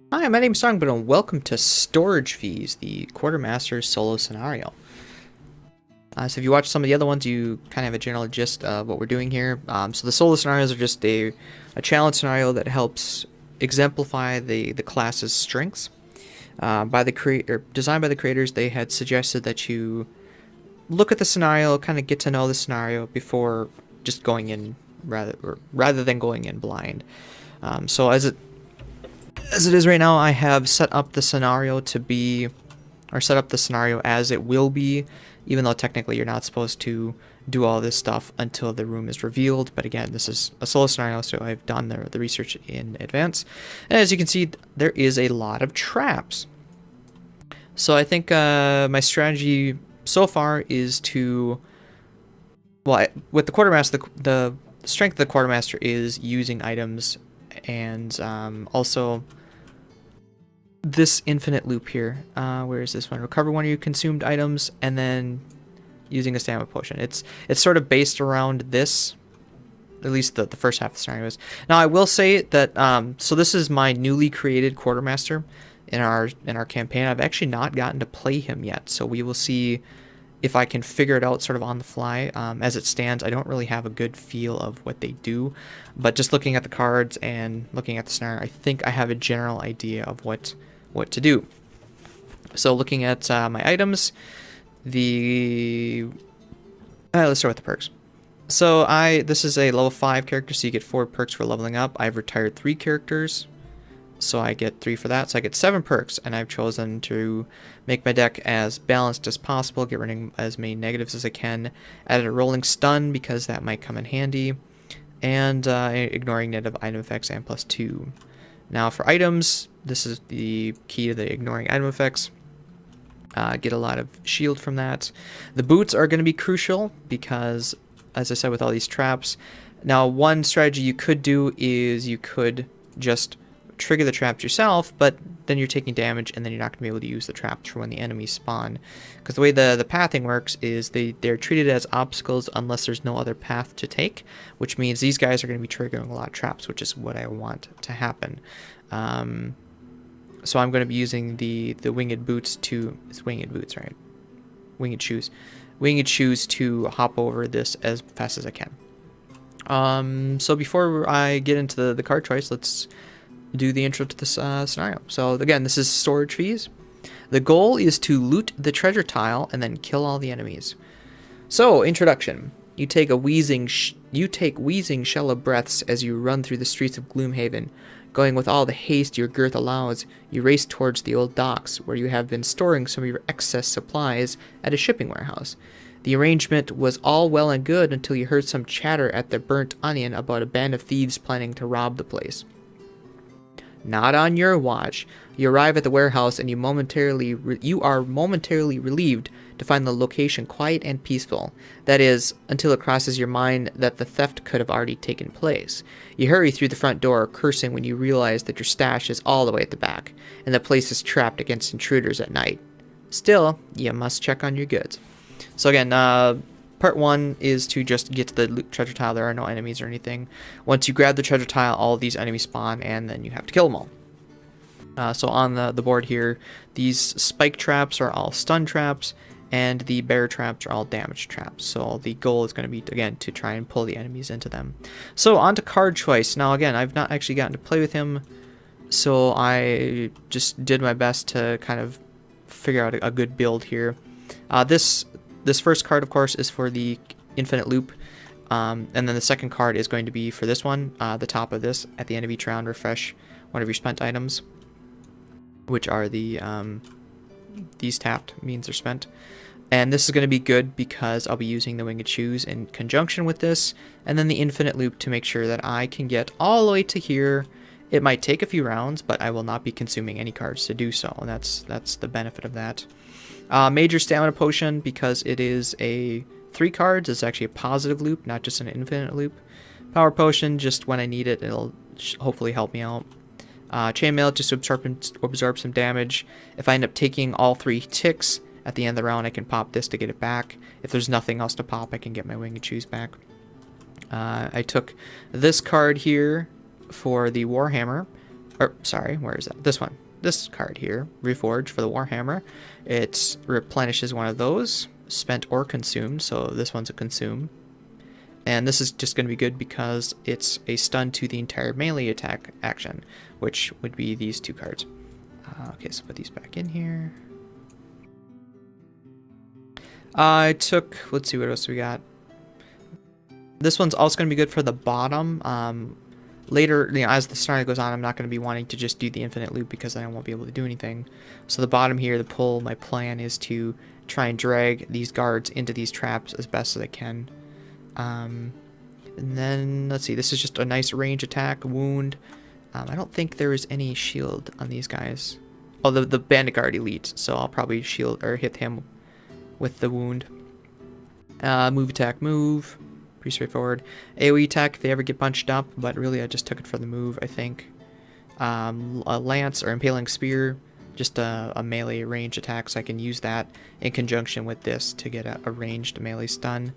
Hi, my name's Songbin, and welcome to Storage Fees, the Quartermaster solo scenario. So if you watch some of the other ones, you kind of have a general gist of what we're doing here. So the solo scenarios are just a challenge scenario that helps exemplify the class's strengths. Designed by the creators, they had suggested that you look at the scenario, kind of get to know the scenario before just going in rather than going in blind. So as it is right now, I have set up the scenario to be, or set up the scenario as it will be, even though technically you're not supposed to do all this stuff until the room is revealed. But again, this is a solo scenario, so I've done the research in advance. And as you can see, there is a lot of traps. So I think my strategy so far is to, with the Quartermaster, the strength of the Quartermaster is using items and also this infinite loop here. Where is this one? Recover one of your consumed items and then using a stamina potion. It's sort of based around this, at least the first half of the scenario is. Now I will say that so this is my newly created Quartermaster in our campaign. I've actually not gotten to play him yet, so we will see if I can figure it out sort of on the fly. As it stands, I don't really have a good feel of what they do, but just looking at the cards and looking at the scenario, I think I have a general idea of what to do. So looking at my items, let's start with the perks. So this is a level 5 character, so you get 4 perks for leveling up. I've retired 3 characters, so I get 3 for that. So I get 7 perks, and I've chosen to make my deck as balanced as possible, get rid of as many negatives as I can. Added a rolling stun because that might come in handy, and ignoring negative item effects and +2. Now for items, this is the key to the ignoring item effects. Get a lot of shield from that. The boots are going to be crucial because, as I said, with all these traps. Now one strategy you could do is you could just trigger the traps yourself, but then you're taking damage and then you're not going to be able to use the traps for when the enemies spawn. Because the way the pathing works is they're treated as obstacles unless there's no other path to take, which means these guys are going to be triggering a lot of traps, which is what I want to happen. So I'm going to be using the winged boots to, it's winged boots, right? Winged shoes. Winged shoes to hop over this as fast as I can. So before I get into the card choice, let's do the intro to this scenario. So again, this is storage fees. The goal is to loot the treasure tile and then kill all the enemies. So introduction: you take wheezing shallow breaths as you run through the streets of Gloomhaven. Going with all the haste your girth allows, you race towards the old docks where you have been storing some of your excess supplies at a shipping warehouse. The arrangement was all well and good until you heard some chatter at the Burnt Onion about a band of thieves planning to rob the place. Not on your watch. You arrive at the warehouse and you are momentarily relieved to find the location quiet and peaceful. That is, until it crosses your mind that the theft could have already taken place. You hurry through the front door, cursing when you realize that your stash is all the way at the back, and the place is trapped against intruders at night. Still, you must check on your goods. So again, part 1 is to just get to the treasure tile. There are no enemies or anything. Once you grab the treasure tile, all these enemies spawn, and then you have to kill them all. So on the board here, these spike traps are all stun traps, and the bear traps are all damage traps. So the goal is going to be, again, to try and pull the enemies into them. So on to card choice. Now again, I've not actually gotten to play with him, so I just did my best to kind of figure out a good build here. This first card, of course, is for the infinite loop, and then the second card is going to be for this one, the top of this. At the end of each round, refresh one of your spent items, which are these tapped means they're spent. And this is going to be good because I'll be using the winged shoes in conjunction with this, and then the infinite loop to make sure that I can get all the way to here. It might take a few rounds, but I will not be consuming any cards to do so, and that's the benefit of that. Major stamina potion, because it is 3 cards. It's actually a positive loop, not just an infinite loop. Power potion, just when I need it, it'll hopefully help me out. Chainmail, just to absorb some damage. If I end up taking all 3 ticks at the end of the round, I can pop this to get it back. If there's nothing else to pop, I can get my winged shoes back. I took this card here for the Warhammer. or sorry, where is that? This one. This card here, Reforge for the Warhammer. It replenishes one of those, spent or consumed, so this one's a consume. And this is just going to be good because it's a stun to the entire melee attack action, which would be these two cards. Okay, so put these back in here. I took, let's see what else we got. This one's also going to be good for the bottom. Later, you know, as the scenario goes on, I'm not going to be wanting to just do the infinite loop because then I won't be able to do anything. So the bottom here, the pull, my plan is to try and drag these guards into these traps as best as I can. And then, let's see, this is just a nice range attack, wound. I don't think there is any shield on these guys. Oh, the bandit guard elite, so I'll probably shield or hit him with the wound. Move, attack, move. Pretty straightforward. AoE attack if they ever get bunched up, but really I just took it for the move, I think. A lance or impaling spear, just a melee range attack, so I can use that in conjunction with this to get a ranged melee stun.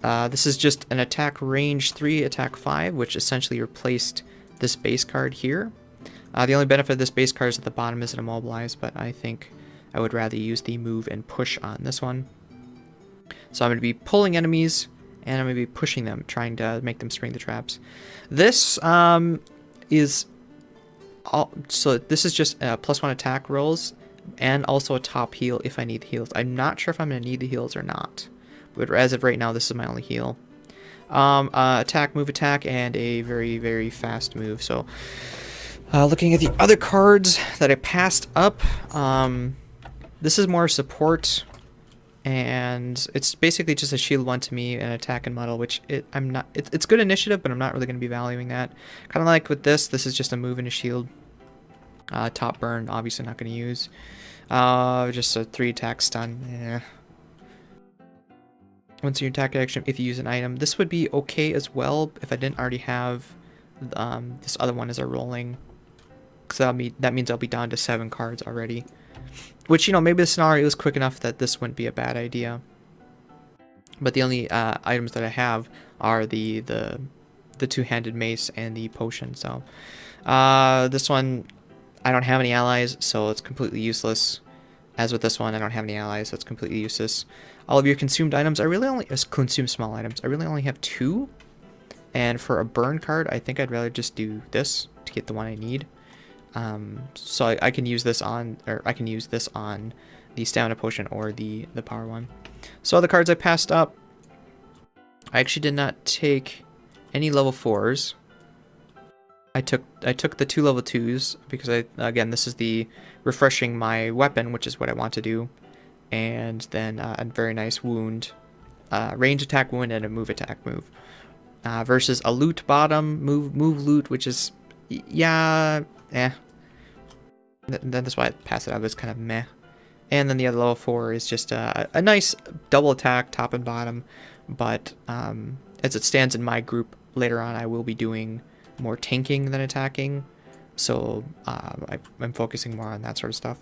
This is just an attack range 3, attack 5, which essentially replaced this base card here. The only benefit of this base card is at the bottom isn't immobilized, but I think I would rather use the move and push on this one. So I'm going to be pulling enemies, and I'm going to be pushing them, trying to make them spring the traps. This is so this is just +1 attack rolls, and also a top heal if I need the heals. I'm not sure if I'm going to need the heals or not, but as of right now, this is my only heal. Attack, move, attack, and a very, very fast move. So looking at the other cards that I passed up, this is more support. And it's basically just a shield 1 to me and attack and muddle, which it's good initiative, but I'm not really going to be valuing that. Kind of like with this is just a move and a shield. Top burn, obviously not going to use. Just a 3 attack stun. Yeah. Once your attack action, if you use an item, this would be okay as well if I didn't already have this other one as a rolling. Because that means I'll be down to 7 cards already. Which, you know, maybe the scenario is quick enough that this wouldn't be a bad idea. But the only items that I have are the two-handed mace and the potion. So this one, I don't have any allies, so it's completely useless. As with this one, I don't have any allies, so it's completely useless. All of your consumed items, consumed small items, I really only have 2. And for a burn card, I think I'd rather just do this to get the one I need. So I can use this on, the stamina potion or the power one. So the cards I passed up, I actually did not take any level 4s. I took the 2 level 2s because again, this is the refreshing my weapon, which is what I want to do, and then a very nice wound, range attack wound, and a move attack move, versus a loot bottom move loot, which is That's why I pass it up. It's kind of meh. And then the other level 4 is just a nice double attack, top and bottom. But as it stands in my group, later on I will be doing more tanking than attacking. So I'm focusing more on that sort of stuff.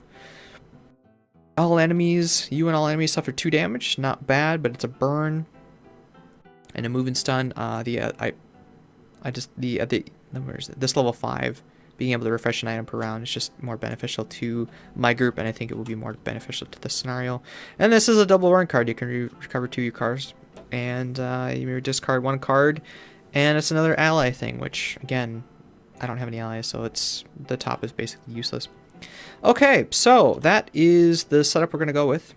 All enemies, you and all enemies suffer 2 damage. Not bad, but it's a burn. And a move and stun. Where is it? This level 5. Being able to refresh an item per round is just more beneficial to my group, and I think it will be more beneficial to this scenario. And this is a double burn card. You can recover 2 of your cards, and you may discard 1 card, and it's another ally thing, which, again, I don't have any allies, so the top is basically useless. Okay, so that is the setup we're going to go with.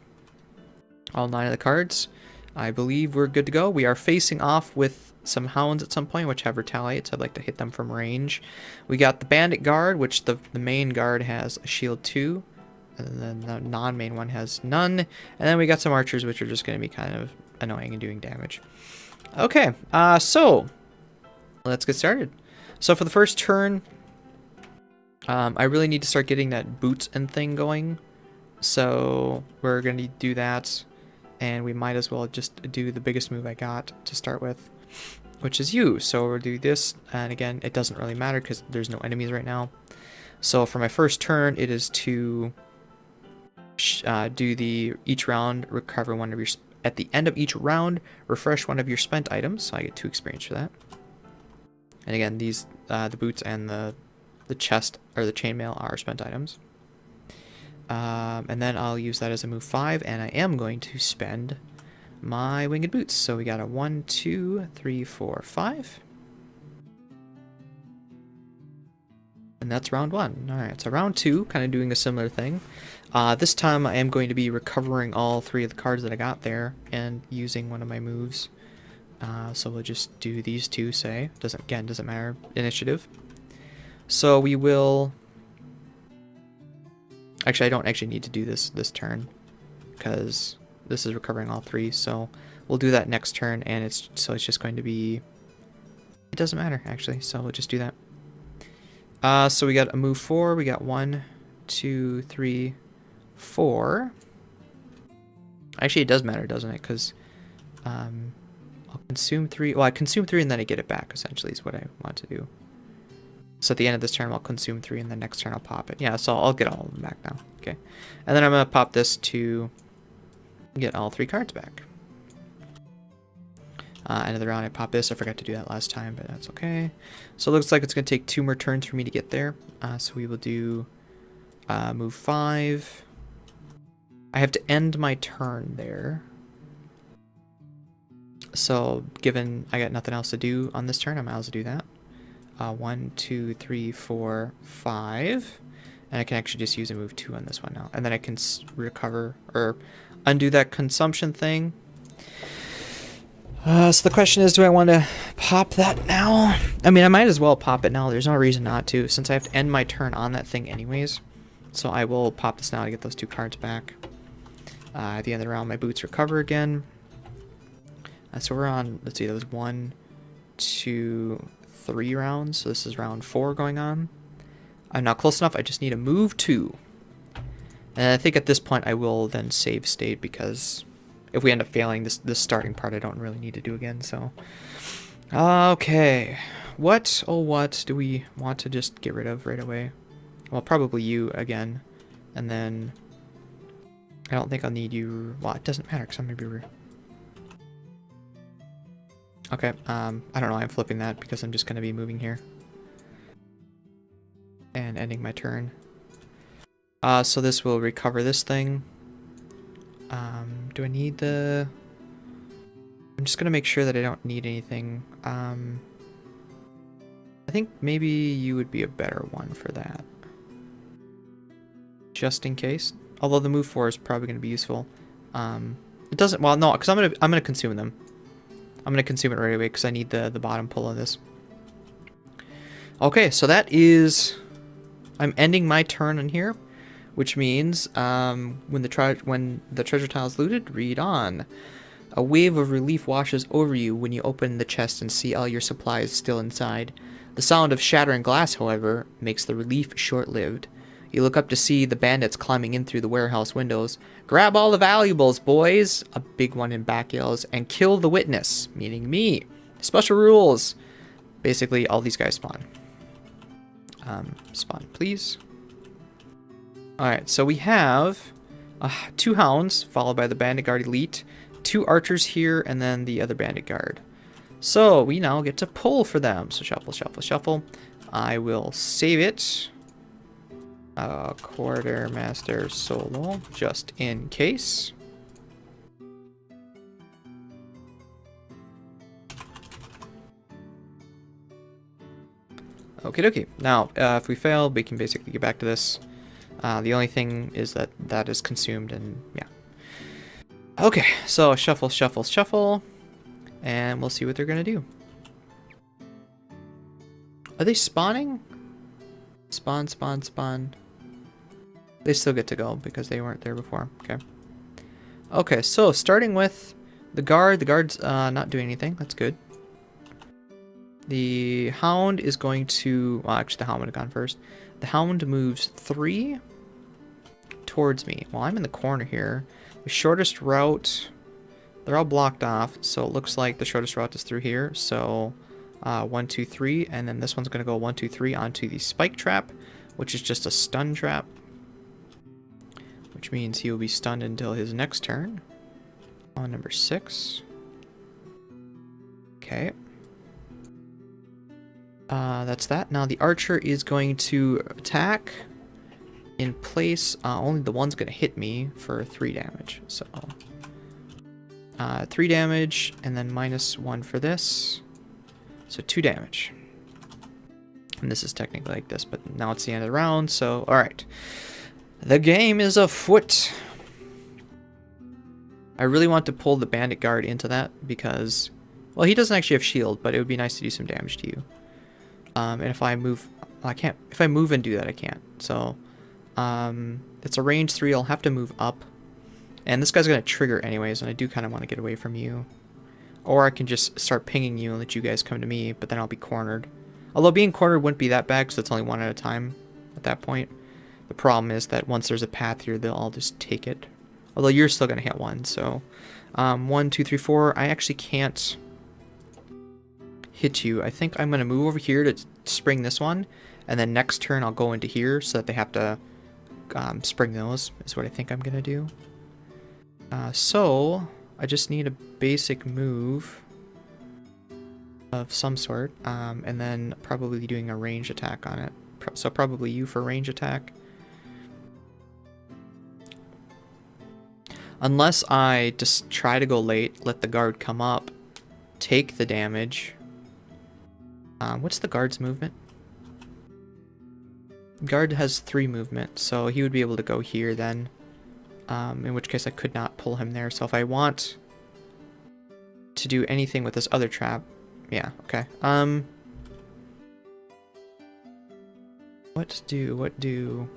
All 9 of the cards. I believe we're good to go. We are facing off with some hounds at some point, which have retaliate, so I'd like to hit them from range. We got the bandit guard, which the main guard has a shield 2, and then the non-main one has none. And then we got some archers, which are just going to be kind of annoying and doing damage. Okay, so let's get started. So for the first turn, I really need to start getting that boots and thing going. So we're going to do that, and we might as well just do the biggest move I got to start with, which is you. So we'll do this, and again, it doesn't really matter because there's no enemies right now. So for my first turn, it is to do each round, recover one of your, at the end of each round, refresh one of your spent items, so I get 2 experience for that. And again, these, the boots and the the chest or the chainmail are spent items. And then I'll use that as a move 5, and I am going to spend my winged boots. So we got a 1, 2, 3, 4, 5. And that's round 1. Alright, so round 2, kind of doing a similar thing. This time I am going to be recovering all 3 of the cards that I got there and using one of my moves. So we'll just do these 2, say. Doesn't matter. Initiative. So we will... Actually, I don't actually need to do this turn, because this is recovering all 3, so we'll do that next turn, and it's just going to be... It doesn't matter, actually, so we'll just do that. So we got a move 4, we got 1, 2, 3, 4. Actually, it does matter, doesn't it? Because I'll consume 3. Well, I consume 3 and then I get it back, essentially, is what I want to do. So at the end of this turn, I'll consume 3, and the next turn I'll pop it. Yeah, so I'll get all of them back now. Okay. And then I'm going to pop this to get all 3 cards back. End of the round, I pop this. I forgot to do that last time, but that's okay. So it looks like it's going to take 2 more turns for me to get there. So we will do move 5. I have to end my turn there. So given I got nothing else to do on this turn, I might as well do that. 1, 2, 3, 4, 5. And I can actually just use a move 2 on this one now. And then I can recover or undo that consumption thing. So the question is, do I want to pop that now? I mean, I might as well pop it now. There's no reason not to, since I have to end my turn on that thing anyways. So I will pop this now to get those 2 cards back. At the end of the round, my boots recover again. So we're on, let's see, that was 1, 2, 3 rounds. So this is round 4 going on. I'm not close enough. I just need a move 2. And I think at this point I will then save state, because if we end up failing this starting part, I don't really need to do again. So, okay. What, oh what, do we want to just get rid of right away? Well, probably you again. And then I don't think I'll need you. Well, it doesn't matter, because I'm going to be... Okay, I don't know, I'm flipping that because I'm just going to be moving here. And ending my turn. So this will recover this thing. Do I need the... I'm just going to make sure that I don't need anything. I think maybe you would be a better one for that. Just in case. Although the move 4 is probably going to be useful. It doesn't... Well, no, because I'm gonna consume them. I'm going to consume it right away because I need the bottom pull of this. Okay, so that is... I'm ending my turn in here, which means when the treasure tile is looted, read on. A wave of relief washes over you when you open the chest and see all your supplies still inside. The sound of shattering glass, however, makes the relief short-lived. You look up to see the bandits climbing in through the warehouse windows. Grab all the valuables, boys! A big one in back yells. And kill the witness, meaning me. Special rules. Basically, all these guys spawn. Spawn, please. Alright, so we have 2 hounds, followed by the bandit guard elite, 2 archers here, and then the other bandit guard. So we now get to pull for them. So shuffle, shuffle, shuffle. I will save it. Quartermaster solo, just in case. Okie dokie. Now, if we fail, we can basically get back to this. The only thing is that is consumed, and yeah. Okay, so shuffle, shuffle, shuffle. And we'll see what they're going to do. Are they spawning? Spawn, spawn, spawn. They still get to go because they weren't there before. Okay. Okay, so starting with the guard. The guard's not doing anything. That's good. The hound is going to... Well, actually, the hound would have gone first. The hound moves 3 towards me. Well, I'm in the corner here. The shortest route... They're all blocked off, so it looks like the shortest route is through here. So, 1, 2, 3, and then this one's going to go 1, 2, 3 onto the spike trap, which is just a stun trap. Which means he will be stunned until his next turn. On number 6. Okay. That's that. Now the archer is going to attack in place. Only the one's going to hit me for 3 damage. So 3 damage and then -1 for this. So 2 damage. And this is technically like this, but now it's the end of the round. So, alright. The game is afoot. I really want to pull the bandit guard into that because, well, he doesn't actually have shield, but it would be nice to do some damage to you. And if I move, I can't. If I move and do that, I can't. So, it's a range 3. I'll have to move up. And this guy's going to trigger anyways, and I do kind of want to get away from you. Or I can just start pinging you and let you guys come to me, but then I'll be cornered. Although being cornered wouldn't be that bad because it's only 1 at a time at that point. The problem is that once there's a path here, they'll all just take it. Although you're still going to hit 1, so 1, 2, 3, 4. I actually can't hit you. I think I'm going to move over here to spring this one, and then next turn I'll go into here so that they have to spring those, is what I think I'm going to do. So I just need a basic move of some sort, and then probably doing a range attack on it. So probably you for range attack. Unless I just try to go late, let the guard come up, take the damage. What's the guard's movement? Guard has 3 movement, so he would be able to go here then. In which case I could not pull him there. So if I want to do anything with this other trap, yeah, okay. What do?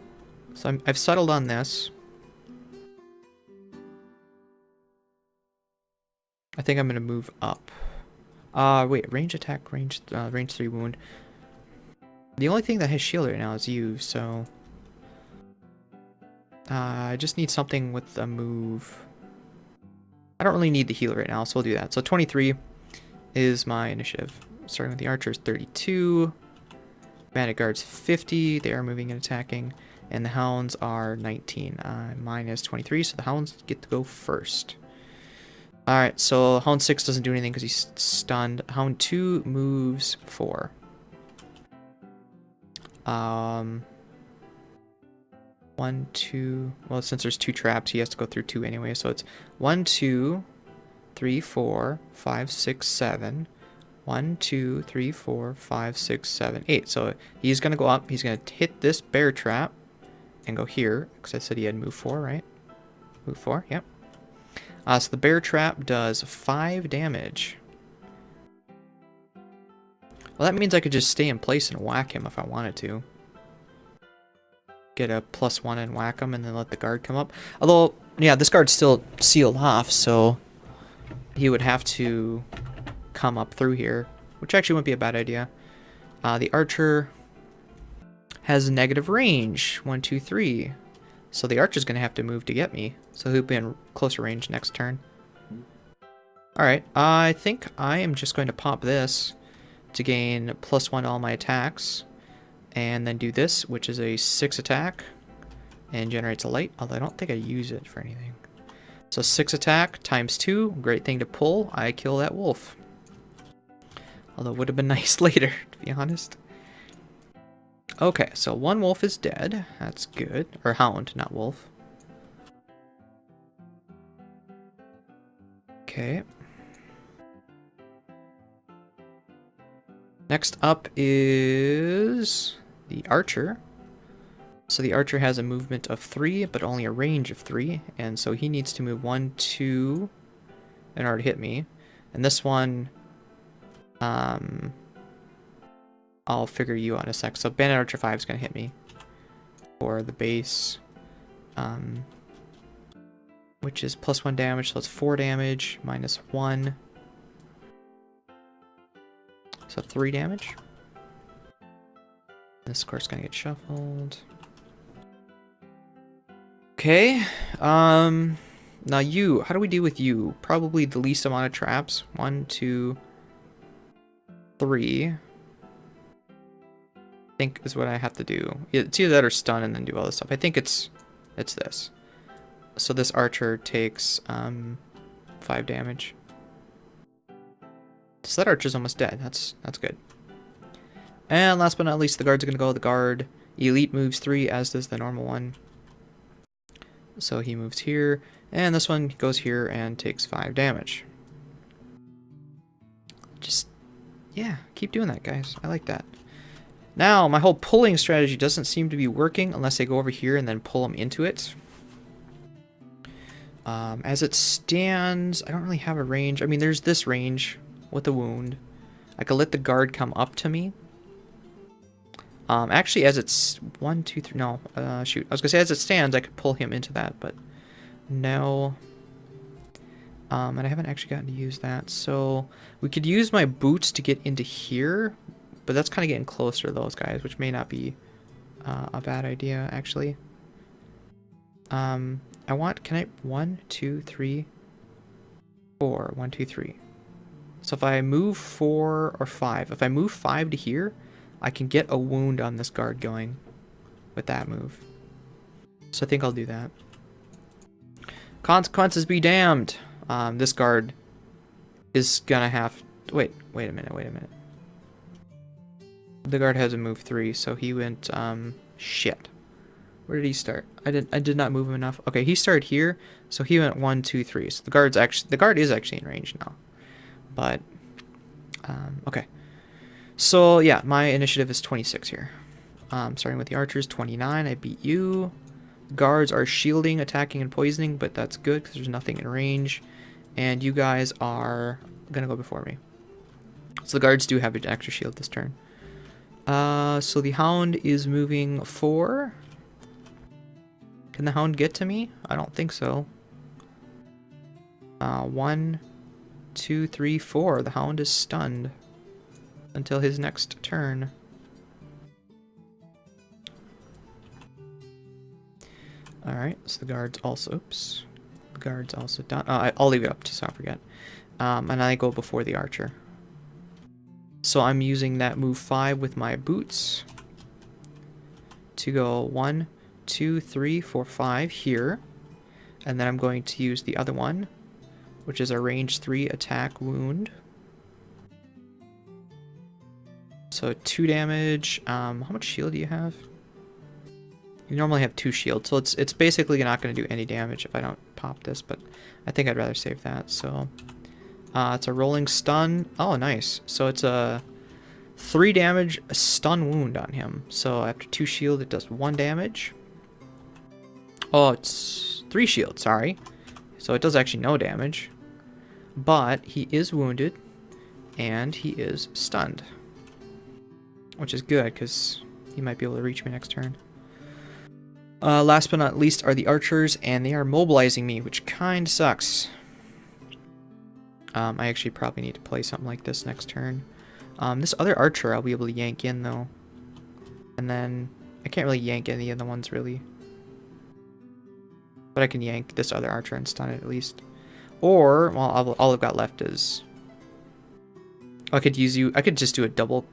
So I've settled on this. I think I'm gonna move up. Wait, range attack, range 3 wound. The only thing that has shield right now is you, so I just need something with a move. I don't really need the heal right now, so we'll do that. So 23 is my initiative. Starting with the archers, 32. Bandit guards, 50. They are moving and attacking. And the hounds are 19. Minus 23, so the hounds get to go first. Alright, so Hound 6 doesn't do anything because he's stunned. Hound 2 moves 4. 1, 2... Well, since there's 2 traps, he has to go through 2 anyway, so it's 1, 2, 3, 4, 5, 6, 7. 1, 2, 3, 4, 5, 6, 7, 8. So he's going to go up. He's going to hit this bear trap and go here, because I said he had move 4, right? Move 4, yep. So the bear trap does 5 damage. Well, that means I could just stay in place and whack him if I wanted to. Get a +1 and whack him and then let the guard come up. Although, yeah, this guard's still sealed off, so he would have to come up through here, which actually wouldn't be a bad idea. The archer has negative range, 1, 2, 3. So the archer's going to have to move to get me. So he'll be in closer range next turn. Alright, I think I am just going to pop this to gain +1 to all my attacks. And then do this, which is a 6 attack. And generates a light, although I don't think I use it for anything. So 6 attack times 2, great thing to pull. I kill that wolf. Although it would have been nice later, to be honest. Okay, so 1 wolf is dead. That's good. Or hound, not wolf. Okay. Next up is the archer. So the archer has a movement of 3, but only a range of 3. And so he needs to move 1, 2 in order to hit me. And this one, I'll figure you out in a sec. So Bandit Archer 5 is going to hit me for the base, which is +1 damage, so it's 4 damage, -1. So 3 damage. This, of course, is going to get shuffled. Okay, now you, how do we do with you? Probably the least amount of traps. 1, 2, 3. I think is what I have to do. It's either that or stun and then do all this stuff. I think it's this. So this archer takes 5 damage. So that archer's almost dead. That's good. And last but not least, the guards are going to go. The guard elite moves 3, as does the normal one. So he moves here, and this one goes here and takes 5 damage. Just, yeah, keep doing that, guys. I like that. Now, my whole pulling strategy doesn't seem to be working unless I go over here and then pull them into it. As it stands, I don't really have a range. I mean, there's this range with a wound. I could let the guard come up to me. Actually, as it's 1, 2, 3, no, shoot. I was gonna say as it stands, I could pull him into that, but no. And I haven't actually gotten to use that. So we could use my boots to get into here, but that's kind of getting closer to those guys, which may not be a bad idea, actually. I want, can I, 1, 2, 3, 4, 1, 2, 3. So if I move 4 or 5, if I move 5 to here, I can get a wound on this guard going with that move. So I think I'll do that. Consequences be damned. This guard is gonna have, wait a minute. The guard has a move 3, so he went, shit. Where did he start? I did not move him enough. Okay, he started here, so he went 1, 2, 3. So the guard is actually in range now. But okay. So yeah, my initiative is 26 here. Starting with the archers, 29. I beat you. Guards are shielding, attacking, and poisoning, but that's good because there's nothing in range. And you guys are gonna go before me. So the guards do have an extra shield this turn. So the hound is moving 4. Can the hound get to me? I don't think so. 1, 2, 3, 4. The hound is stunned until his next turn. Alright, so the guard's also, oops. The guard's also done. I'll leave it up to so I forget. And I go before the archer. So I'm using that move 5 with my boots to go 1, 2, 3, 4, 5 here. And then I'm going to use the other one, which is a range 3 attack wound. So 2 damage. How much shield do you have? You normally have 2 shields, so it's basically not going to do any damage if I don't pop this, but I think I'd rather save that. So it's a rolling stun. Oh, nice. So it's a 3 damage stun wound on him. So after 2 shield, it does 1 damage. Oh, it's 3 shield, sorry. So it does actually no damage. But he is wounded, and he is stunned. Which is good, because he might be able to reach me next turn. Last but not least are the archers, and they are mobilizing me, which kind of sucks. I actually probably need to play something like this next turn. This other archer I'll be able to yank in, though. And then, I can't really yank any of the ones, really. But I can yank this other archer and stun it, at least. Or, well, all I've got left is... I could use you... I could just do a double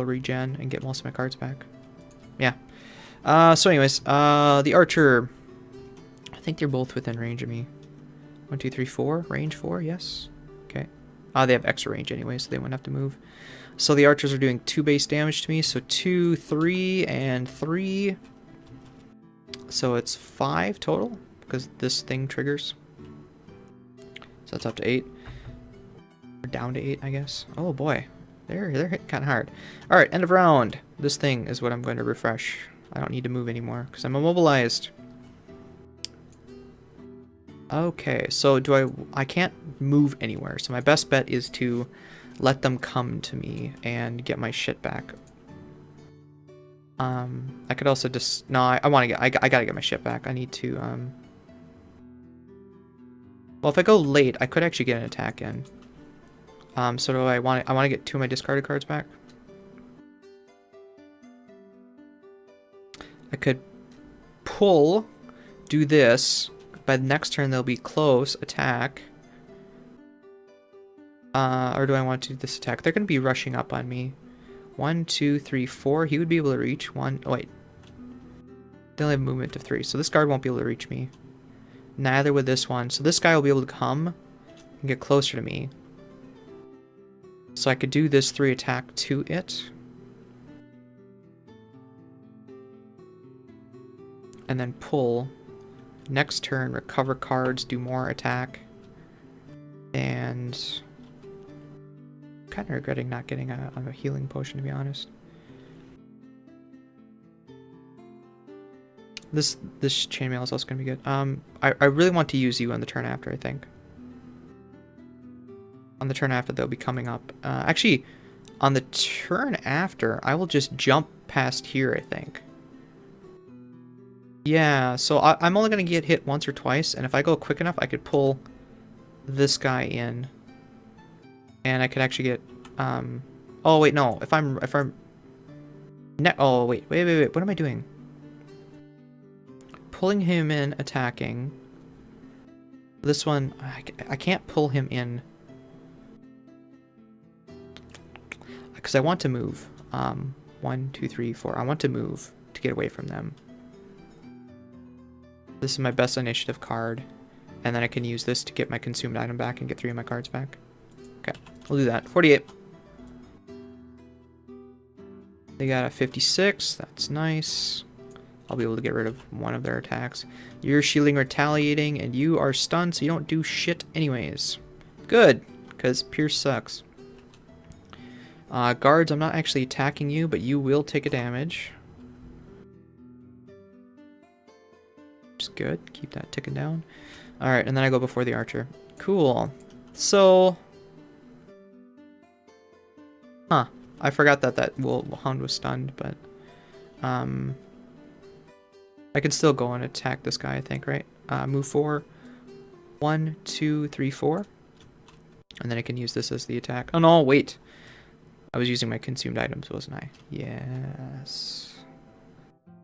regen and get most of my cards back. Yeah. So anyways, the archer... I think they're both within range of me. 1, 2, 3, 4. Range 4, yes. Okay. They have extra range anyway, so they wouldn't have to move. So the archers are doing 2 base damage to me. So 2, 3, and 3. So it's 5 total, because this thing triggers. So that's up to 8. Or down to 8, I guess. Oh boy. They're hitting kind of hard. Alright, end of round. This thing is what I'm going to refresh. I don't need to move anymore, because I'm immobilized. Okay, so I can't move anywhere, so my best bet is to let them come to me and get my shit back. I could also just... No, I gotta get my shit back. I need to, well, if I go late, I could actually get an attack in. So do I want to get 2 of my discarded cards back? I could pull, do this. By the next turn, they'll be close, attack. Or do I want to do this attack? They're going to be rushing up on me. 1, 2, 3, 4. He would be able to reach. 1. Oh, wait. They only have movement of 3. So this guard won't be able to reach me. Neither would this one. So this guy will be able to come and get closer to me. So I could do this 3 attack to it. And then pull. Next turn, recover cards, do more attack. And kind of regretting not getting a healing potion, to be honest. This chainmail is also going to be good. I really want to use you on the turn after, I think. On the turn after, they'll be coming up. Actually, on the turn after, I will just jump past here, I think. Yeah, so I'm only going to get hit once or twice, and if I go quick enough, I could pull this guy in. And I could actually get... oh, wait, no. If I'm... oh, wait. What am I doing? Pulling him in, attacking. This one, I can't pull him in. Because I want to move. 1, 2, 3, 4. I want to move to get away from them. This is my best initiative card. And then I can use this to get my consumed item back and get 3 of my cards back. Okay, we'll do that. 48. They got a 56. That's nice. I'll be able to get rid of one of their attacks. You're shielding, retaliating, and you are stunned, so you don't do shit anyways. Good, because Pierce sucks. Guards, I'm not actually attacking you, but you will take a damage. Just good. Keep that ticking down. Alright, and then I go before the archer. Cool. So... Huh. I forgot that hound was stunned, but... I can still go and attack this guy, I think, right? Move 4. 1, 2, 3, 4. And then I can use this as the attack. Oh no, wait. I was using my consumed items, wasn't I? Yes.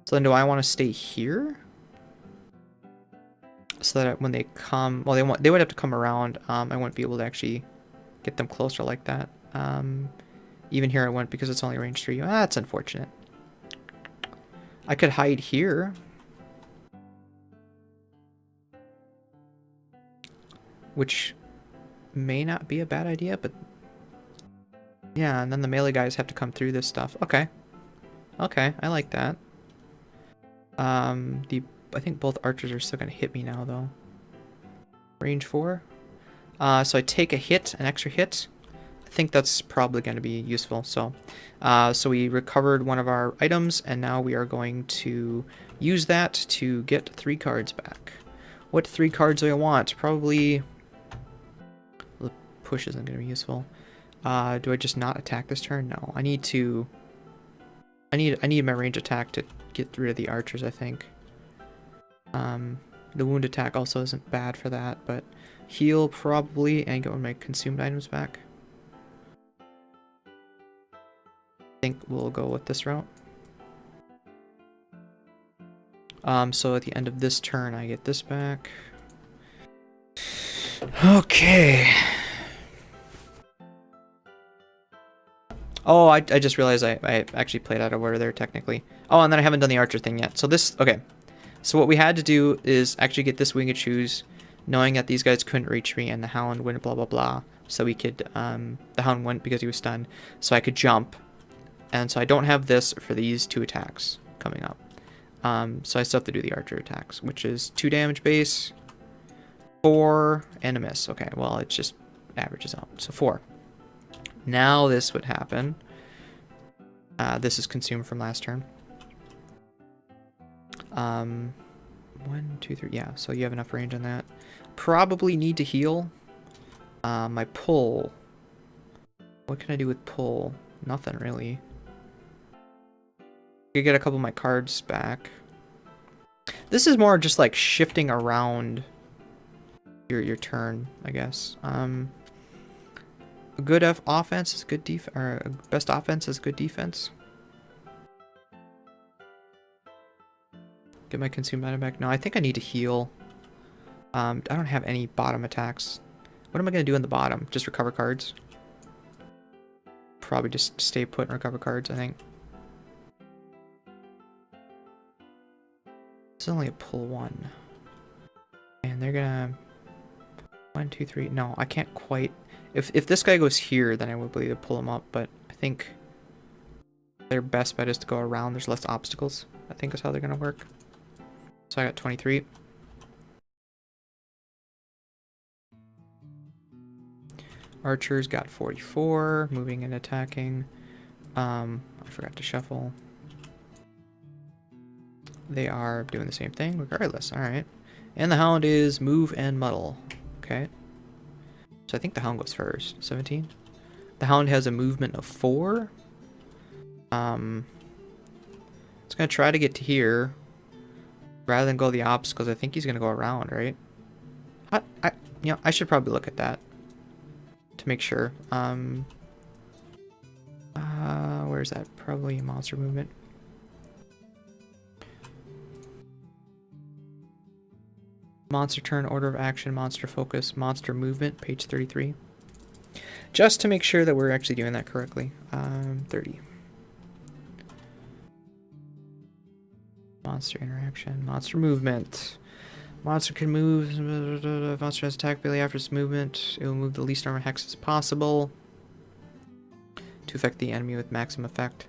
So then do I want to stay here? So that when they come... Well, they would have to come around. I wouldn't be able to actually get them closer like that. Even here I wouldn't because it's only range 3. Ah, that's unfortunate. I could hide here. Which may not be a bad idea, but... Yeah, and then the melee guys have to come through this stuff. Okay. Okay, I like that. I think both archers are still going to hit me now, though. Range 4. So I take a hit, an extra hit. I think that's probably going to be useful. So we recovered one of our items, and now we are going to use that to get 3 cards back. What 3 cards do I want? Probably... The push isn't going to be useful. Do I just not attack this turn? No. I need to... I need my range attack to get rid of the archers, I think. The wound attack also isn't bad for that, but heal probably and get my consumed items back. I think we'll go with this route. So at the end of this turn, I get this back. Okay. Oh, I just realized I actually played out of order there, technically. Oh, and then I haven't done the archer thing yet. So this... Okay. So what we had to do is actually get this winged shoes, knowing that these guys couldn't reach me and the hound wouldn't blah blah blah. So we could... the hound wouldn't because he was stunned. So I could jump. And so I don't have this for these 2 attacks coming up. So I still have to do the archer attacks, which is 2 damage base, 4, and a miss. Okay, well, it just averages out. So 4. Now this would happen. This is consumed from last turn. 1, 2, 3. Yeah, so you have enough range on that. Probably need to heal. My pull. What can I do with pull? Nothing really. I could get a couple of my cards back. This is more just like shifting around your turn, I guess. A good offense is good defense, or best offense is good defense. Get my consumed item back. No, I think I need to heal. I don't have any bottom attacks. What am I going to do in the bottom? Just recover cards? Probably just stay put and recover cards, I think. It's only a pull 1. And they're gonna... 1, 2, 3. No, I can't quite. If this guy goes here, then I would be able to pull him up. But I think their best bet is to go around. There's less obstacles, I think is how they're going to work. So I got 23. Archers got 44, moving and attacking. I forgot to shuffle. They are doing the same thing regardless. Alright. And the Hound is move and muddle. Okay. So I think the Hound goes first. 17. The Hound has a movement of 4. It's going to try to get to here. Rather than go the obstacles, I think he's going to go around, right? I should probably look at that. To make sure. Where's that? Probably monster movement. Monster turn, order of action, monster focus, monster movement, page 33. Just to make sure that we're actually doing that correctly. 30. Monster interaction, monster movement. Monster can move. Monster has attack ability after its movement. It will move the least number of hexes possible to affect the enemy with maximum effect.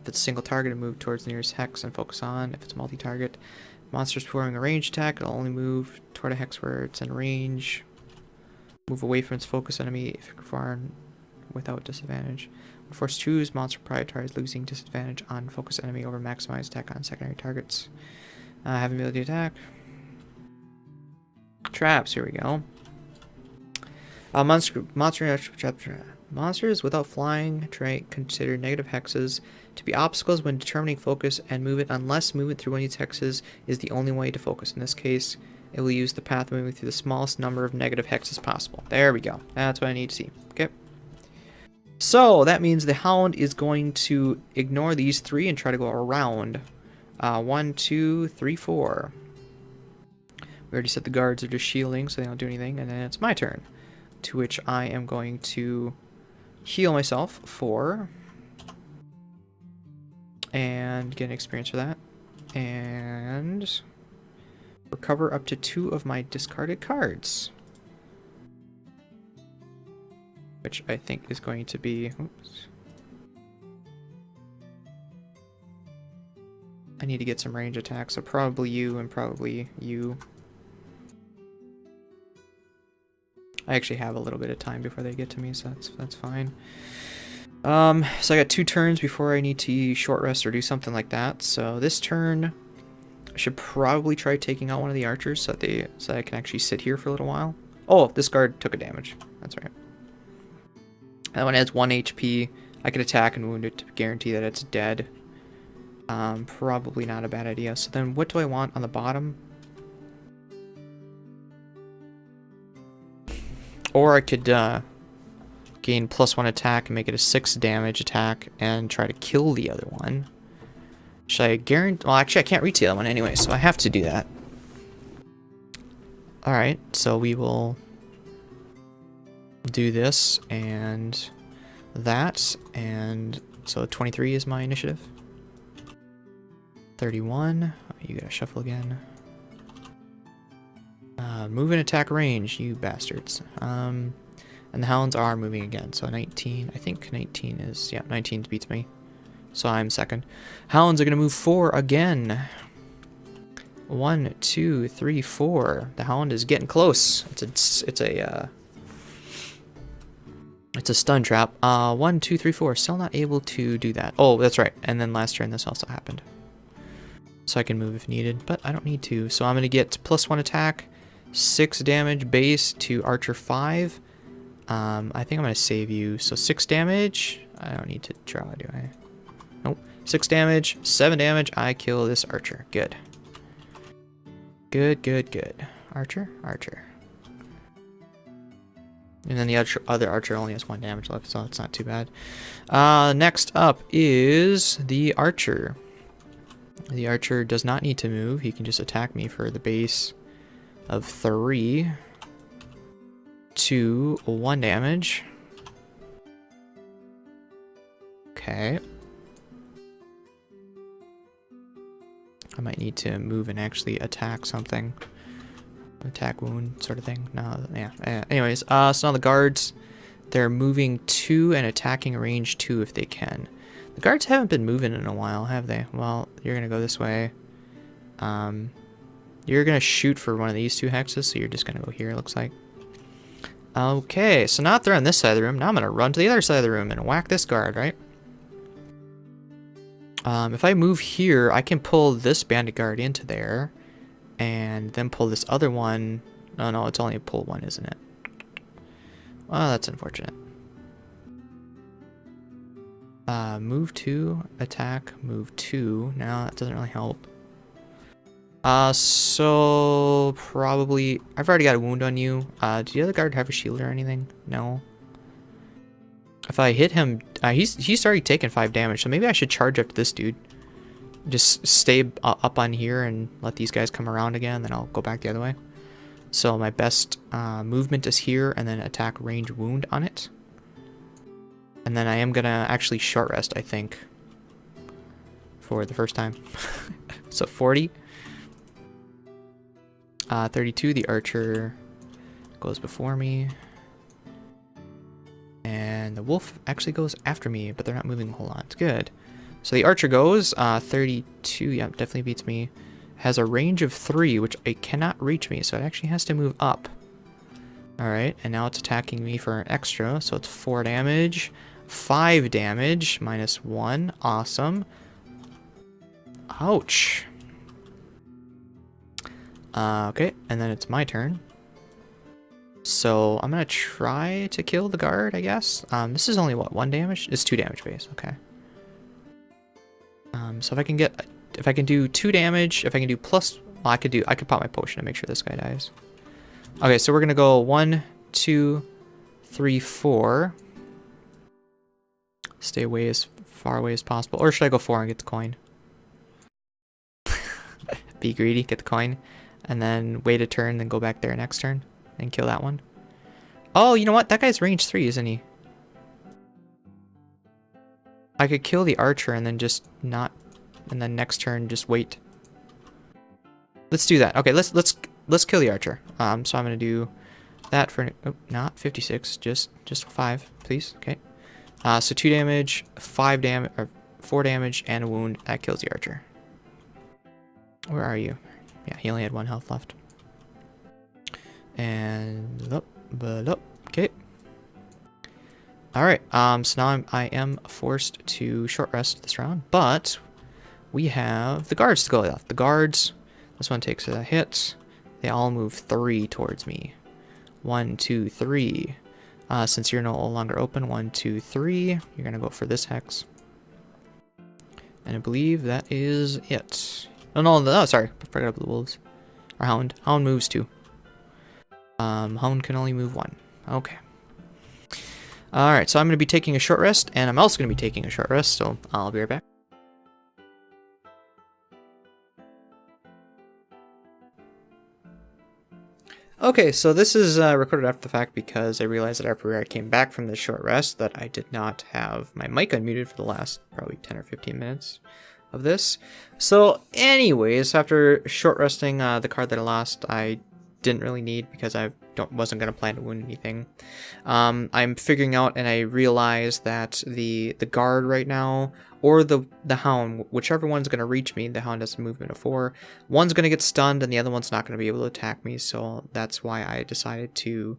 If it's a single target, it'll move towards the nearest hex and focus on. If it's multi-target, monster's performing a ranged attack, it'll only move toward a hex where it's in range. Move away from its focus enemy if it's far without disadvantage. When forced to choose, monster prioritizes losing disadvantage on focus enemy over maximized attack on secondary targets. Having ability to attack. Traps, here we go. Monsters without flying trait consider negative hexes to be obstacles when determining focus and movement unless movement through one of these hexes is the only way to focus. In this case, it will use the path moving through the smallest number of negative hexes possible. There we go. That's what I need to see. Okay. So that means the Hound is going to ignore these 3 and try to go around. 1, 2, 3, 4. We already said the guards are just shielding, so they don't do anything. And then it's my turn, to which I am going to heal myself 4. And get an experience for that. And recover up to 2 of my discarded cards. Which I think is going to be... Oops. I need to get some range attacks, so probably you and probably you. I actually have a little bit of time before they get to me, so that's fine. So I got 2 turns before I need to short rest or do something like that. So this turn, I should probably try taking out one of the archers so that I can actually sit here for a little while. Oh, this guard took a damage. That's right. That one has 1 HP. I could attack and wound it to guarantee that it's dead. Probably not a bad idea. So then what do I want on the bottom? Or I could gain +1 attack and make it a 6 damage attack and try to kill the other one. Should I guarantee... Well, actually, I can't reach the other one anyway, so I have to do that. Alright, so we will do this and that. And so 23 is my initiative. 31. Oh, you gotta shuffle again. Move and attack range, you bastards. And the Hounds are moving again, so 19. I think 19 is... Yeah, 19 beats me. So I'm second. Hounds are going to move 4 again. 1, 2, 3, 4. The Hound is getting close. It's a stun trap. 1, 2, 3, 4. Still not able to do that. Oh, that's right. And then last turn this also happened. So I can move if needed, but I don't need to. So I'm going to get +1 attack, 6 damage base to Archer 5. I think I'm going to save you. So 6 damage. I don't need to draw, do I? Nope. 6 damage, 7 damage. I kill this Archer. Good. Good, good, good. Archer, Archer. And then the other Archer only has 1 damage left, so it's not too bad. Next up is the Archer. The Archer does not need to move. He can just attack me for the base of 3 to 1 damage. Okay. I might need to move and actually attack something. Attack wound sort of thing. No, yeah. Anyways, so now the guards, they're moving 2 and attacking range 2 if they can. The guards haven't been moving in a while, have they? Well, you're gonna go this way. You're gonna shoot for one of these 2 hexes, so you're just gonna go here, it looks like. Okay, so now that they're on this side of the room, now I'm gonna run to the other side of the room and whack this guard, right? If I move here, I can pull this bandit guard into there. And then pull this other one. Oh no, it's only a pull one, isn't it? Well, that's unfortunate. Move 2, attack, move 2. Now that doesn't really help. So probably I've already got a wound on you. Do the other guard have a shield or anything? No. If I hit him, he's already taken 5 damage, so maybe I should charge up to this dude. Just stay up on here and let these guys come around again, then I'll go back the other way. So my best movement is here, and then attack range wound on it. And then I am gonna actually short rest, I think, for the first time. So 40. 32, the archer goes before me. And the wolf actually goes after me, but they're not moving a whole lot. It's good. So the archer goes, 32, yeah, definitely beats me. Has a range of 3, which it cannot reach me, so it actually has to move up. Alright, and now it's attacking me for an extra, so it's 4 damage. 5 damage, minus 1, awesome. Ouch. Okay, and then it's my turn. So I'm gonna try to kill the guard, I guess. This is only, what, 1 damage? It's 2 damage base, okay. So if I can do 2 damage, if I can do plus, well, I could pop my potion to make sure this guy dies. Okay, so we're gonna go 1, 2, 3, 4. Stay away as far away as possible. Or should I go 4 and get the coin? Be greedy, get the coin. And then wait a turn, then go back there next turn and kill that one. Oh, you know what? That guy's range 3, isn't he? I could kill the archer and then just not, and then next turn just wait. Let's do that. Okay, let's kill the archer. So I'm gonna do that for not 56, just 5, please. Okay. So 2 damage, 5 damage, or 4 damage, and a wound. That kills the archer. Where are you? Yeah, he only had 1 health left. And up, but up. Okay. All right. So now I am forced to short rest this round, but we have the guards to go with. The guards. This one takes a hit. They all move 3 towards me. 1, 2, 3. Since you're no longer open, 1, 2, 3. You're gonna go for this hex. And I believe that is it. Oh no, oh, sorry, I forgot about the wolves. Or hound. Hound moves 2. Hound can only move 1. Okay. Alright, so I'm going to be taking a short rest, and I'm also going to be taking a short rest, so I'll be right back. Okay, so this is recorded after the fact because I realized that after I came back from this short rest that I did not have my mic unmuted for the last probably 10 or 15 minutes of this. So anyways, after short resting the card that I lost, I didn't really need because I wasn't going to plan to wound anything. I'm figuring out, and I realized that the guard right now, or the hound, whichever one's going to reach me, the hound has a movement of 4. One's going to get stunned, and the other one's not going to be able to attack me. So that's why I decided to.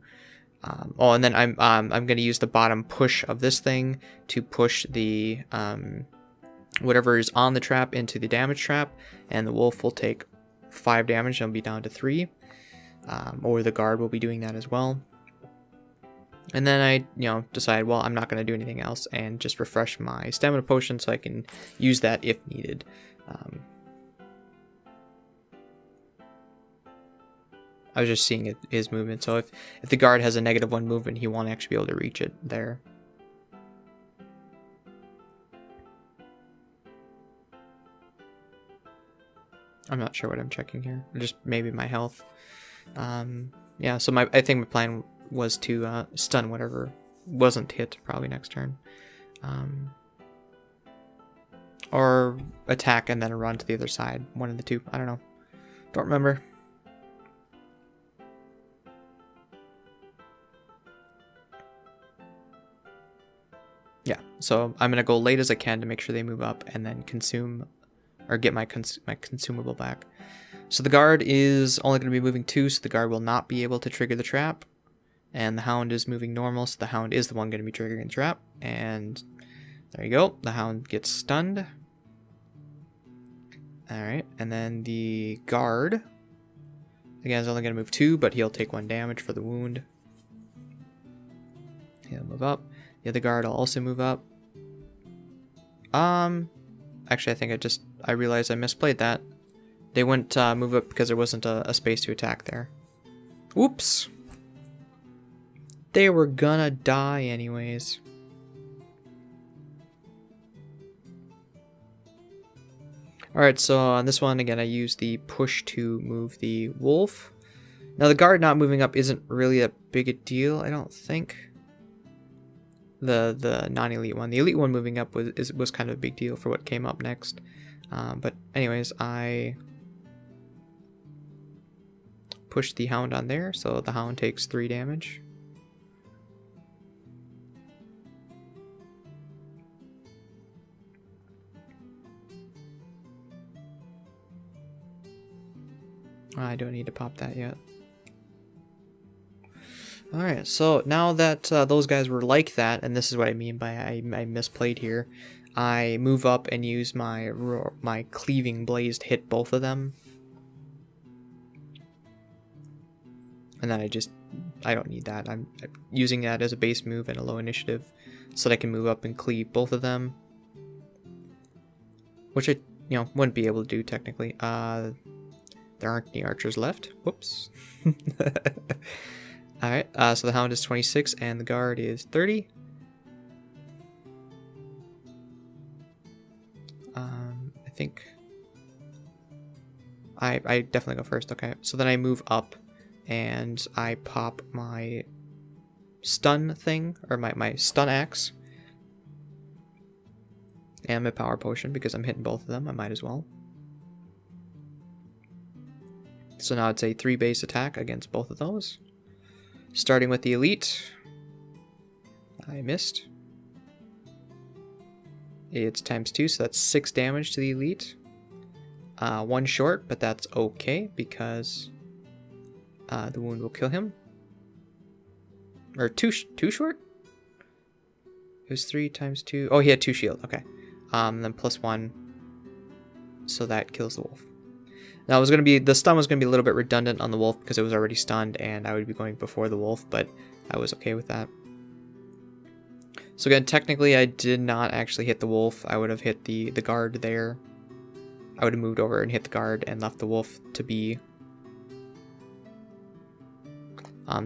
Oh, and then I'm going to use the bottom push of this thing to push the whatever is on the trap into the damage trap, and the wolf will take 5 damage and be down to 3. Or the guard will be doing that as well. And then I, decide, well, I'm not going to do anything else and just refresh my stamina potion so I can use that if needed. I was just seeing his movement. So if the guard has a -1 movement, he won't actually be able to reach it there. I'm not sure what I'm checking here. Just maybe my health. Yeah, so I think my plan was to stun whatever wasn't hit probably next turn. Or attack and then run to the other side. One of the two. I don't know. Don't remember. So I'm gonna go late as I can to make sure they move up, and then consume, or get my consumable back. So the guard is only gonna be moving 2, so the guard will not be able to trigger the trap. And the hound is moving normal, so the hound is the one gonna be triggering the trap. And there you go. The hound gets stunned. Alright, and then the guard, again, is only going to move 2, but he'll take 1 damage for the wound. He'll move up. The other guard will also move up. Actually, I think I realized I misplayed that. They wouldn't move up because there wasn't a space to attack there. Oops! They were gonna die anyways. Alright, so on this one, again, I use the push to move the wolf. Now, the guard not moving up isn't really a big a deal, I don't think. The non-elite one. The elite one moving up was kind of a big deal for what came up next. But anyways, I push the hound on there, so the hound takes 3 damage. I don't need to pop that yet. Alright, so now that those guys were like that, and this is what I mean by I misplayed here, I move up and use my cleaving blaze to hit both of them. And then I don't need that. I'm using that as a base move and a low initiative so that I can move up and cleave both of them. Which I, wouldn't be able to do technically. There aren't any archers left. Whoops. Alright, so the hound is 26 and the guard is 30. I think I definitely go first. Okay, so then I move up and I pop my stun thing, or my stun axe, and my power potion because I'm hitting both of them. I might as well. So now it's a 3 base attack against both of those. Starting with the elite. I missed. It's ×2, so that's 6 damage to the elite. 1 short, but that's okay because the wound will kill him. Or 2 short? It was 3 × 2. Oh, he had 2 shield. Okay. Then +1. So that kills the wolf. Now the stun was gonna be a little bit redundant on the wolf because it was already stunned and I would be going before the wolf, but I was okay with that. So again, technically I did not actually hit the wolf. I would have hit the guard there. I would have moved over and hit the guard and left the wolf to be.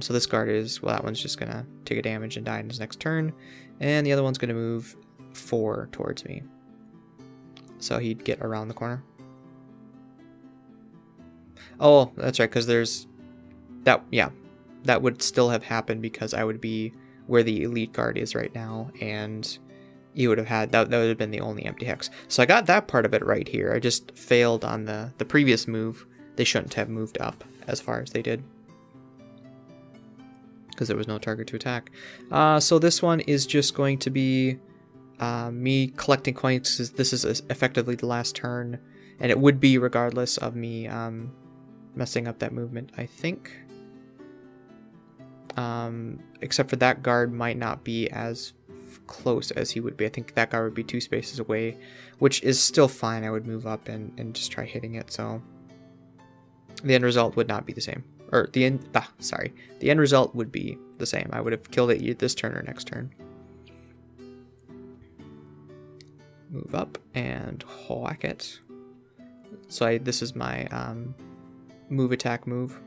So this guard that one's just gonna take a damage and die in his next turn, and the other one's gonna move 4 towards me. So he'd get around the corner. Oh, that's right, because there's that, yeah, that would still have happened because I would be where the elite guard is right now, and you would have had, that would have been the only empty hex. So I got that part of it right here. I just failed on the previous move. They shouldn't have moved up as far as they did because there was no target to attack. So this one is just going to be me collecting coins, because this is effectively the last turn, and it would be regardless of me messing up that movement, I think. Except for that guard might not be as close as he would be. I think that guard would be 2 spaces away, which is still fine. I would move up and just try hitting it, so the end result would not be the same. Or the end result would be the same. I would have killed it this turn or next turn. Move up and whack it. So this is my move attack move.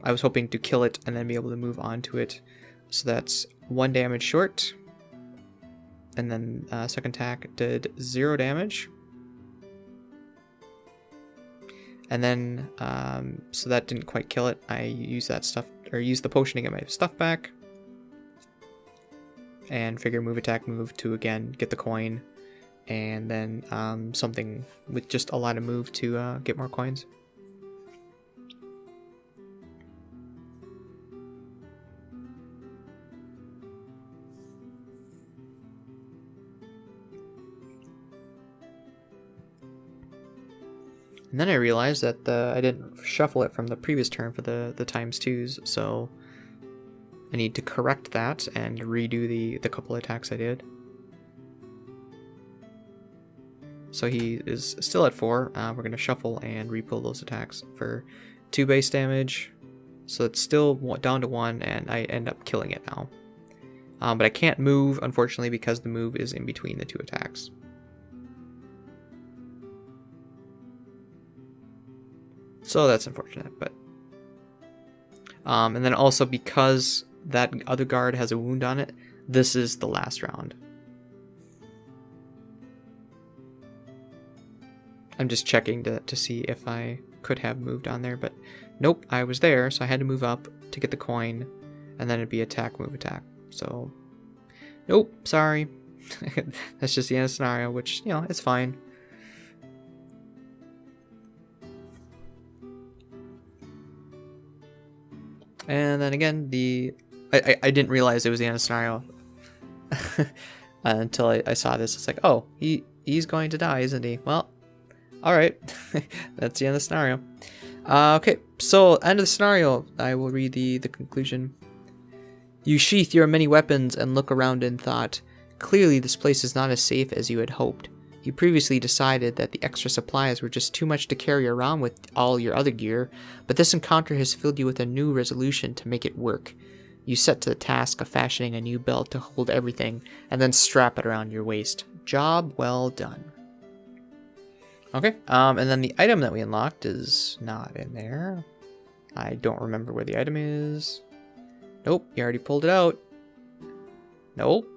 I was hoping to kill it and then be able to move on to it. So that's 1 damage short. And then second attack did 0 damage. And then, so that didn't quite kill it. I used that stuff, or used the potion to get my stuff back. And figure move attack move to again get the coin. And then something with just a lot of move to get more coins. And then I realized that I didn't shuffle it from the previous turn for the ×2s, so I need to correct that and redo the couple attacks I did. So he is still at 4. We're going to shuffle and repull those attacks for 2 base damage. So it's still down to 1, and I end up killing it now. But I can't move, unfortunately, because the move is in between the 2 attacks. So that's unfortunate, but... and then also because that other guard has a wound on it, this is the last round. I'm just checking to see if I could have moved on there, but nope, I was there, so I had to move up to get the coin, and then it'd be attack, move, attack. So, nope, sorry. That's just the end of the scenario, which, you know, it's fine. And then again, I didn't realize it was the end of the scenario until I saw this. It's like, oh, he's going to die, isn't he? Well, alright. That's the end of the scenario. Okay, so end of the scenario. I will read the conclusion. You sheath your many weapons and look around in thought. Clearly this place is not as safe as you had hoped. You previously decided that the extra supplies were just too much to carry around with all your other gear, but this encounter has filled you with a new resolution to make it work. You set to the task of fashioning a new belt to hold everything, and then strap it around your waist. Job well done. Okay, and then the item that we unlocked is not in there. I don't remember where the item is. Nope, you already pulled it out. Nope.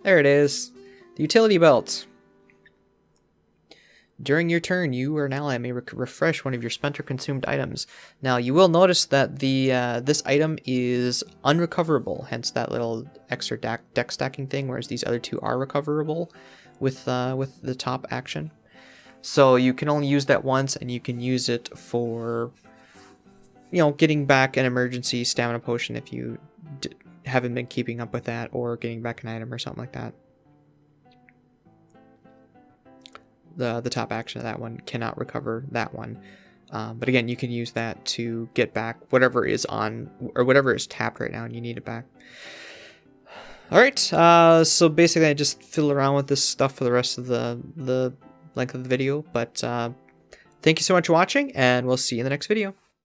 There it is. The utility belt. During your turn, you or an ally may refresh one of your spent or consumed items. Now, you will notice that this item is unrecoverable, hence that little extra deck stacking thing, whereas these other 2 are recoverable with the top action. So you can only use that once, and you can use it for, you know, getting back an emergency stamina potion if you haven't been keeping up with that, or getting back an item or something like that. The top action of that one cannot recover that one. But again, you can use that to get back whatever is on, or whatever is tapped right now and you need it back. Alright, so basically I just fiddle around with this stuff for the rest of the length of the video. But thank you so much for watching, and we'll see you in the next video.